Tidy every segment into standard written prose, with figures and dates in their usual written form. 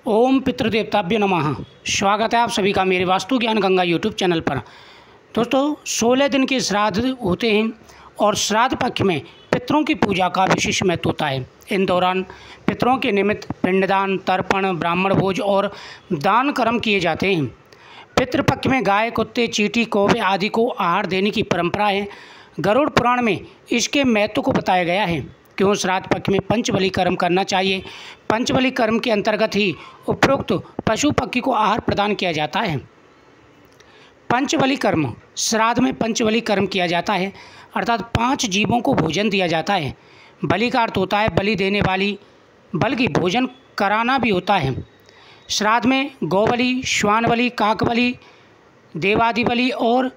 ओम पितृदेवताभ्यो नमः। स्वागत है आप सभी का मेरे वास्तु ज्ञान गंगा यूट्यूब चैनल पर। दोस्तों 16 दिन के श्राद्ध होते हैं और श्राद्ध पक्ष में पितरों की पूजा का विशेष महत्व होता है। इन दौरान पितरों के निमित्त पिंडदान, तर्पण, ब्राह्मण भोज और दान कर्म किए जाते हैं। पितृपक्ष में गाय, कुत्ते, चींटी, कौवे आदि को आहार देने की परंपरा है। गरुड़ पुराण में इसके महत्व को बताया गया है। क्यों श्राद्ध पक्ष में पंचबली कर्म करना चाहिए। पंचबली कर्म के अंतर्गत ही उपरोक्त पशु पक्षी को आहार प्रदान किया जाता है। पंचबली कर्म, श्राद्ध में पंचबली कर्म किया जाता है, अर्थात 5 जीवों को भोजन दिया जाता है। बलि का अर्थ होता है बलि देने वाली, बल्कि भोजन कराना भी होता है। श्राद्ध में गौबलि, श्वान बलि, काक बलि, देवादि बलि और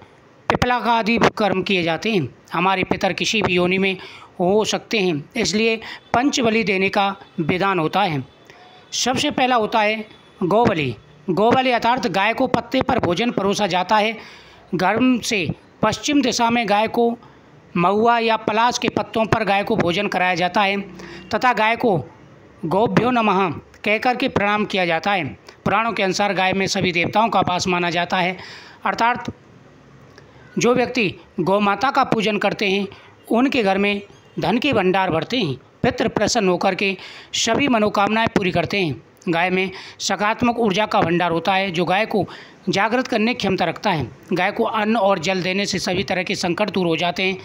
पिपला का आदि कर्म किए जाते हैं। हमारे पितर किसी भी योनि में हो सकते हैं, इसलिए पंचबली देने का विधान होता है। सबसे पहला होता है गौबलि। गौबलि अर्थात गाय को पत्ते पर भोजन परोसा जाता है। घर से पश्चिम दिशा में गाय को महुआ या पलाश के पत्तों पर गाय को भोजन कराया जाता है तथा गाय को गोभ्यो नमः कहकर के प्रणाम किया जाता है। पुराणों के अनुसार गाय में सभी देवताओं का वास माना जाता है, अर्थात जो व्यक्ति गौ माता का पूजन करते हैं उनके घर में धन के भंडार भरते हैं। पितृ प्रसन्न होकर के सभी मनोकामनाएं पूरी करते हैं। गाय में सकारात्मक ऊर्जा का भंडार होता है जो गाय को जागृत करने की क्षमता रखता है। गाय को अन्न और जल देने से सभी तरह के संकट दूर हो जाते हैं,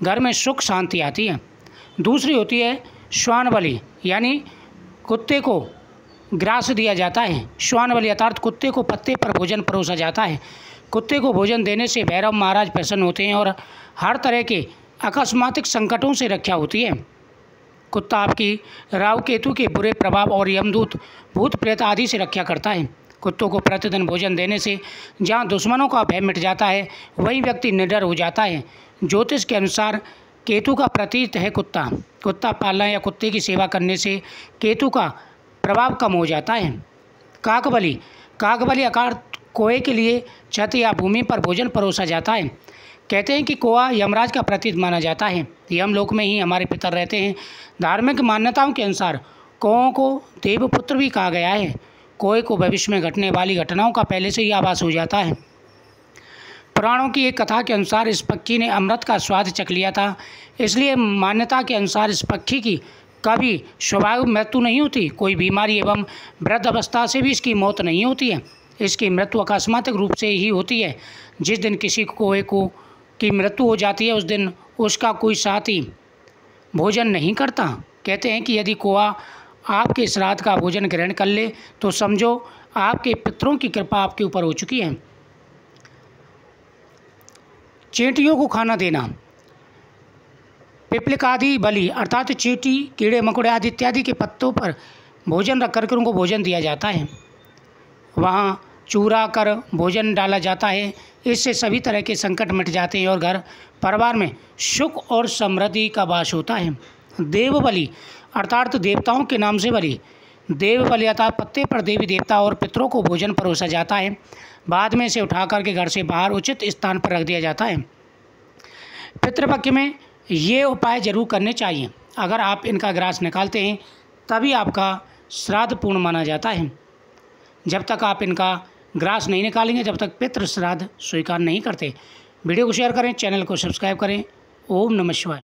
घर में सुख शांति आती है। दूसरी होती है श्वान बलि, यानी कुत्ते को ग्रास दिया जाता है। श्वान बलि अर्थात कुत्ते को पत्ते पर भोजन परोसा जाता है। कुत्ते को भोजन देने से भैरव महाराज प्रसन्न होते हैं और हर तरह के अकस्मातिक संकटों से रक्षा होती है। कुत्ता आपकी राहु केतु के बुरे प्रभाव और यमदूत, भूत प्रेत आदि से रक्षा करता है। कुत्तों को प्रतिदिन भोजन देने से जहाँ दुश्मनों का भय मिट जाता है वही व्यक्ति निडर हो जाता है। ज्योतिष के अनुसार केतु का प्रतीक है कुत्ता। कुत्ता पालना या कुत्ते की सेवा करने से केतु का प्रभाव कम हो जाता है। काकबलि, काकबलि आकार कोए के लिए छत या भूमि पर भोजन परोसा जाता है। कहते हैं कि कोआ यमराज का प्रतीक माना जाता है। यमलोक में ही हमारे पितर रहते हैं। धार्मिक मान्यताओं के अनुसार कौओं को देवपुत्र भी कहा गया है। कोए को भविष्य में घटने वाली घटनाओं का पहले से ही आभास हो जाता है। पुराणों की एक कथा के अनुसार इस पक्षी ने अमृत का स्वाद चख लिया था, इसलिए मान्यता के अनुसार इस पक्षी की कभी स्वाभाविक मृत्यु नहीं होती। कोई बीमारी एवं वृद्ध अवस्था से भी इसकी मौत नहीं होती है। इसकी मृत्यु अकस्मात रूप से ही होती है। जिस दिन किसी कोए को की मृत्यु हो जाती है उस दिन उसका कोई साथी भोजन नहीं करता। कहते हैं कि यदि कोआ आपके श्राद्ध का भोजन ग्रहण कर ले तो समझो आपके पितरों की कृपा आपके ऊपर हो चुकी है। चींटियों को खाना देना। पिपलिकादि बलि अर्थात चींटी, कीड़े मकोड़े आदि इत्यादि के पत्तों पर भोजन रख करके उनको भोजन दिया जाता है। वहाँ चूरा कर भोजन डाला जाता है। इससे सभी तरह के संकट मिट जाते हैं और घर परिवार में सुख और समृद्धि का वास होता है। देव बलि अर्थात देवताओं के नाम से बलि। देव बलि अर्थात पत्ते पर देवी देवता और पितरों को भोजन परोसा जाता है। बाद में इसे उठा करके घर से बाहर उचित स्थान पर रख दिया जाता है। पितृपक्ष में ये उपाय जरूर करने चाहिए। अगर आप इनका ग्रास निकालते हैं तभी आपका श्राद्ध पूर्ण माना जाता है। जब तक आप इनका ग्रास नहीं निकालेंगे, जब तक पितृ श्राद्ध स्वीकार नहीं करते। वीडियो को शेयर करें, चैनल को सब्सक्राइब करें। ओम नमः शिवाय।